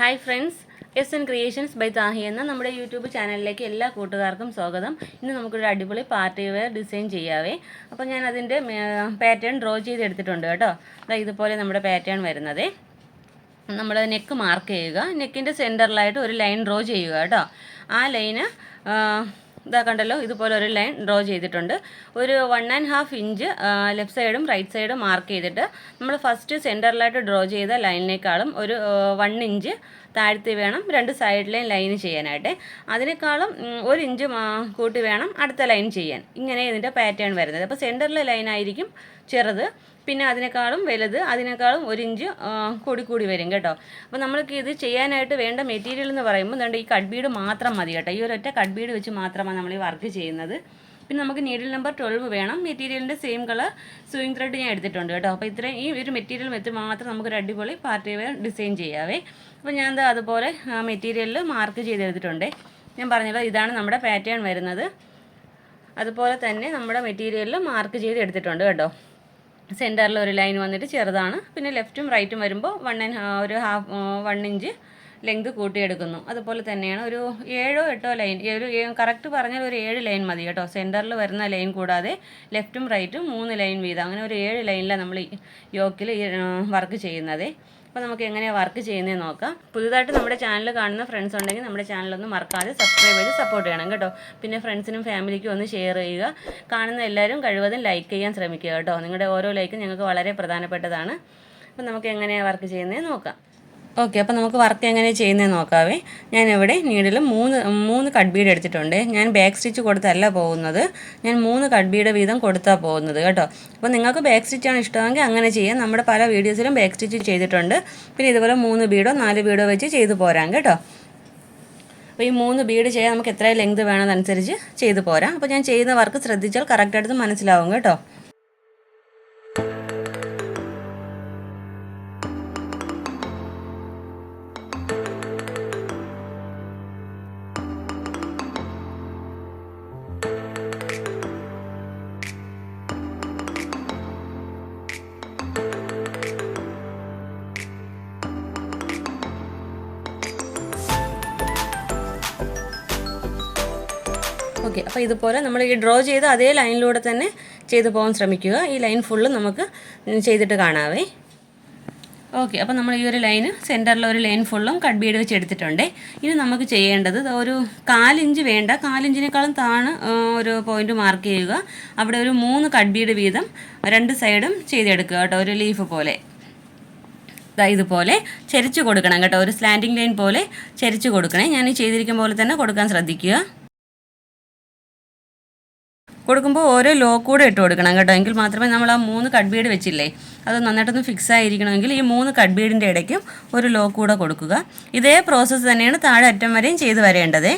Hi friends, SN Creations by Tahi എന്ന നമ്മുടെ YouTube ചാനലിലേക്ക് എല്ലാ കൂട്ടുകാർക്കും സ്വാഗതം. ഇന്ന് നമുക്കൊരു അടിപൊളി പാർട്ടി വെയർ ഡിസൈൻ ചെയ്യാവേ. അപ്പോൾ ഞാൻ അതിൻ്റെ പാറ്റേൺ ഡ്രോ ചെയ്ത് എടുത്തിട്ടുണ്ട് കേട്ടോ. ഇതുപോലെ നമ്മുടെ പാറ്റേൺ വരുന്നത്. നമ്മൾ നെക്ക് മാർക്ക് ചെയ്യുക, നെക്കിൻ്റെ സെൻറ്ററിലായിട്ട് ഒരു ലൈൻ ഡ്രോ ചെയ്യുക കേട്ടോ. ആ ലൈന് ഇതാ കണ്ടല്ലോ, ഇതുപോലെ ഒരു ലൈൻ ഡ്രോ ചെയ്തിട്ടുണ്ട്. ഒരു 1.5 ഇഞ്ച് ലെഫ്റ്റ് സൈഡും റൈറ്റ് സൈഡും മാർക്ക് ചെയ്തിട്ട് നമ്മൾ ഫസ്റ്റ് സെൻറ്ററിലായിട്ട് ഡ്രോ ചെയ്ത ലൈനിനേക്കാളും ഒരു 1 ഇഞ്ച് താഴ്ത്തി വേണം രണ്ട് സൈഡിലെയും ലൈൻ ചെയ്യാനായിട്ട്. അതിനേക്കാളും 1 ഇഞ്ച് കൂട്ടി വേണം അടുത്ത ലൈൻ ചെയ്യാൻ. ഇങ്ങനെ ഇതിൻ്റെ പാറ്റേൺ വരുന്നത്. അപ്പോൾ സെൻറ്ററിലെ ലൈനായിരിക്കും ചെറുത്, പിന്നെ അതിനേക്കാളും വലുത്, അതിനേക്കാളും 1 ഇഞ്ച് കൂടി വരും കേട്ടോ. അപ്പോൾ നമ്മൾക്ക് ഇത് ചെയ്യാനായിട്ട് വേണ്ട മെറ്റീരിയൽ എന്ന് പറയുമ്പോൾ ഈ കട്ട് ബീഡ് മാത്രം മതി കേട്ടോ. ഈ ഒരൊറ്റ കട്ട് ബീഡ് വെച്ച് മാത്രമാണ് നമ്മൾ ഈ വർക്ക് ചെയ്യുന്നത്. പിന്നെ നമുക്ക് നീഡിൽ നമ്പർ 12 വേണം. മെറ്റീരിയലിൻ്റെ സെയിം കളർ സൂയിങ് ത്രെഡ് ഞാൻ എടുത്തിട്ടുണ്ട് കേട്ടോ. അപ്പോൾ ഇത്രയും ഈ ഒരു മെറ്റീരിയൽ വെച്ച് മാത്രം നമുക്കൊരു അടിപൊളി പാർട്ടി വെയർ ഡിസൈൻ ചെയ്യാവേ. അപ്പോൾ ഞാൻ അതുപോലെ മെറ്റീരിയലിൽ മാർക്ക് ചെയ്തെടുത്തിട്ടുണ്ട്. ഞാൻ പറഞ്ഞല്ലോ, ഇതാണ് നമ്മുടെ പാറ്റേൺ വരുന്നത്. അതുപോലെ തന്നെ നമ്മുടെ മെറ്റീരിയലിൽ മാർക്ക് ചെയ്ത് എടുത്തിട്ടുണ്ട് കേട്ടോ. സെൻറ്ററിൽ ഒരു ലൈൻ വന്നിട്ട് ചെറുതാണ്, പിന്നെ ലെഫ്റ്റും റൈറ്റും വരുമ്പോൾ 1 ഇഞ്ച് ലെങ്ത് കൂട്ടിയെടുക്കുന്നു. അതുപോലെ തന്നെയാണ് ഒരു 7-8 ലൈൻ, കറക്റ്റ് പറഞ്ഞാൽ ഒരു 7 ലൈൻ മതി കേട്ടോ. സെൻറ്ററിൽ വരുന്ന ലൈൻ കൂടാതെ ലെഫ്റ്റും റൈറ്റും 3 ലൈൻ വീതം, അങ്ങനെ ഒരു 7 ലൈനിലാണ് നമ്മൾ യോക്കിൽ വർക്ക് ചെയ്യുന്നത്. അപ്പോൾ നമുക്ക് എങ്ങനെയാണ് വർക്ക് ചെയ്യുന്നതെന്ന് നോക്കാം. പുതുതായിട്ട് നമ്മുടെ ചാനൽ കാണുന്ന ഫ്രണ്ട്സ് ഉണ്ടെങ്കിൽ നമ്മുടെ ചാനലൊന്ന് മറക്കാതെ സബ്സ്ക്രൈബ് ചെയ്ത് സപ്പോർട്ട് ചെയ്യണം കേട്ടോ. പിന്നെ ഫ്രണ്ട്സിനും ഫാമിലിക്കും ഒന്ന് ഷെയർ ചെയ്യുക. കാണുന്ന എല്ലാവരും കഴിവതും ലൈക്ക് ചെയ്യാൻ ശ്രമിക്കുക കേട്ടോ. നിങ്ങളുടെ ഓരോ ലൈക്കും ഞങ്ങൾക്ക് വളരെ പ്രധാനപ്പെട്ടതാണ്. അപ്പോൾ നമുക്ക് എങ്ങനെയാണ് വർക്ക് ചെയ്യുന്നതെന്ന് നോക്കാം. ഓക്കെ, അപ്പോൾ നമുക്ക് വർക്ക് എങ്ങനെ ചെയ്യുന്നതെന്ന് നോക്കാവേ. ഞാനിവിടെ നീഡിൽ മൂന്ന് കട്ട് ബീഡ് എടുത്തിട്ടുണ്ട്. ഞാൻ ബാക്ക് സ്റ്റിച്ച് കൊടുത്തല്ല പോകുന്നത്, ഞാൻ 3 കട്ട് ബീഡ് വീതം കൊടുത്താണ് പോകുന്നത് കേട്ടോ. അപ്പോൾ നിങ്ങൾക്ക് ബാക്ക് സ്റ്റിച്ചാണ് ഇഷ്ടമെങ്കിൽ അങ്ങനെ ചെയ്യാം. നമ്മുടെ പല വീഡിയോസിലും ബാക്ക് സ്റ്റിച്ച് ചെയ്തിട്ടുണ്ട്. പിന്നെ ഇതുപോലെ 3 ബീഡോ 4 ബീഡോ വെച്ച് ചെയ്തു പോരാം കേട്ടോ. അപ്പോൾ ഈ 3 ബീഡ് ചെയ്യാൻ നമുക്ക് എത്ര ലെങ്ത് വേണമെന്നനുസരിച്ച് ചെയ്തു പോരാം. അപ്പോൾ ഞാൻ ചെയ്യുന്ന വർക്ക് ശ്രദ്ധിച്ചാൽ കറക്റ്റായിട്ട് മനസ്സിലാവും കേട്ടോ. ഓക്കെ, അപ്പോൾ ഇതുപോലെ നമ്മൾ ഈ ഡ്രോ ചെയ്ത് അതേ ലൈനിലൂടെ തന്നെ ചെയ്തു പോകാൻ ശ്രമിക്കുക. ഈ ലൈൻ ഫുള്ള് നമുക്ക് ചെയ്തിട്ട് കാണാവേ. ഓക്കെ, അപ്പോൾ നമ്മൾ ഈ ഒരു ലൈന് സെൻറ്ററിൽ ഒരു ലൈൻ ഫുള്ളും കട്ട് ബീഡ് വെച്ച് എടുത്തിട്ടുണ്ട്. ഇനി നമുക്ക് ചെയ്യേണ്ടത് ഒരു 4 ഇഞ്ച് വേണ്ട, 4 ഇഞ്ചിനേക്കാളും താഴെ ഒരു പോയിന്റ് മാർക്ക് ചെയ്യുക. അവിടെ ഒരു 3 കട്ട് ബീഡ് വീതം 2 സൈഡും ചെയ്തെടുക്കുക കേട്ടോ. ഒരു ലീഫ് പോലെ ഇതുപോലെ ചരിച്ച് കൊടുക്കണം കേട്ടോ. ഒരു സ്ലാൻഡിങ് ലൈൻ പോലെ ചരിച്ച് കൊടുക്കണേ. ഞാൻ ഈ ചെയ്തിരിക്കും പോലെ തന്നെ കൊടുക്കാൻ ശ്രദ്ധിക്കുക. കൊടുക്കുമ്പോൾ ഓരോ ലോ കൂടെ ഇട്ട് കൊടുക്കണം കേട്ടോ. എങ്കിൽ മാത്രമേ നമ്മൾ ആ 3 കട്ട് ബീഡ് വെച്ചില്ലേ, അത് നന്നായിട്ടൊന്ന് ഫിക്സ് ആയിരിക്കണമെങ്കിൽ ഈ 3 കട്ട് ബീഡിൻ്റെ ഇടയ്ക്കും ഒരു ലോ കൂടെ കൊടുക്കുക. ഇതേ പ്രോസസ്സ് തന്നെയാണ് താഴെ അറ്റം വരെയും ചെയ്ത് വരേണ്ടത്.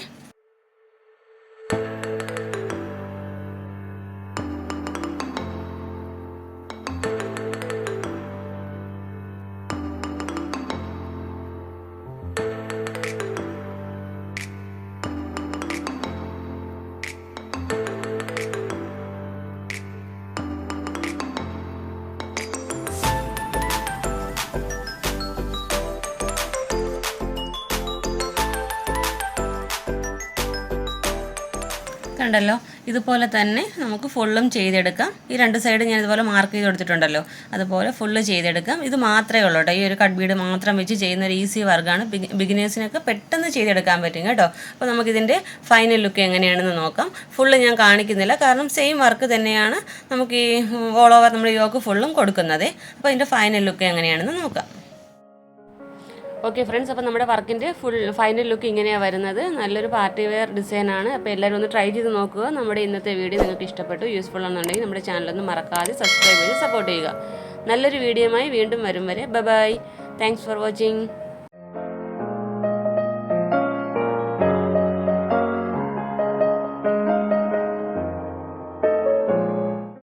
കണ്ടല്ലോ, ഇതുപോലെ തന്നെ നമുക്ക് ഫുള്ളും ചെയ്തെടുക്കാം. ഈ 2 സൈഡ് ഞാൻ ഇതുപോലെ മാർക്ക് ചെയ്ത് കൊടുത്തിട്ടുണ്ടല്ലോ, അതുപോലെ ഫുള്ള് ചെയ്തെടുക്കാം. ഇത് മാത്രമേ ഉള്ളൂ കേട്ടോ. ഈ ഒരു കട്ട് ബീഡ് മാത്രം വെച്ച് ചെയ്യുന്ന ഒരു ഈസി വർക്കാണ്. ബിഗിനേഴ്സിനൊക്കെ പെട്ടെന്ന് ചെയ്തെടുക്കാൻ പറ്റും കേട്ടോ. അപ്പോൾ നമുക്കിതിൻ്റെ ഫൈനൽ ലുക്ക് എങ്ങനെയാണെന്ന് നോക്കാം. ഫുള്ള് ഞാൻ കാണിക്കുന്നില്ല, കാരണം സെയിം വർക്ക് തന്നെയാണ് നമുക്ക് ഈ ഓൾ ഓവർ നമ്മുടെ യോക്ക് ഫുള്ളും കൊടുക്കുന്നത്. അപ്പോൾ ഇതിൻ്റെ ഫൈനൽ ലുക്ക് എങ്ങനെയാണെന്ന് നോക്കാം. ഓക്കെ ഫ്രണ്ട്സ്, അപ്പോൾ നമ്മുടെ വർക്കിൻ്റെ ഫൈനൽ ലുക്ക് ഇങ്ങനെയാണ് വരുന്നത്. നല്ലൊരു പാർട്ടി വെയർ ഡിസൈനാണ്. അപ്പോൾ എല്ലാവരും ഒന്ന് ട്രൈ ചെയ്ത് നോക്കുക. നമ്മുടെ ഇന്നത്തെ വീഡിയോ നിങ്ങൾക്ക് ഇഷ്ടപ്പെട്ടു, യൂസ്ഫുൾ ആണെന്നുണ്ടെങ്കിൽ നമ്മുടെ ചാനലൊന്ന് മറക്കാതെ സബ്സ്ക്രൈബ് ചെയ്ത് സപ്പോർട്ട് ചെയ്യുക. നല്ലൊരു വീഡിയോയുമായി വീണ്ടും വരും വരെ ബൈ. Thanks for watching.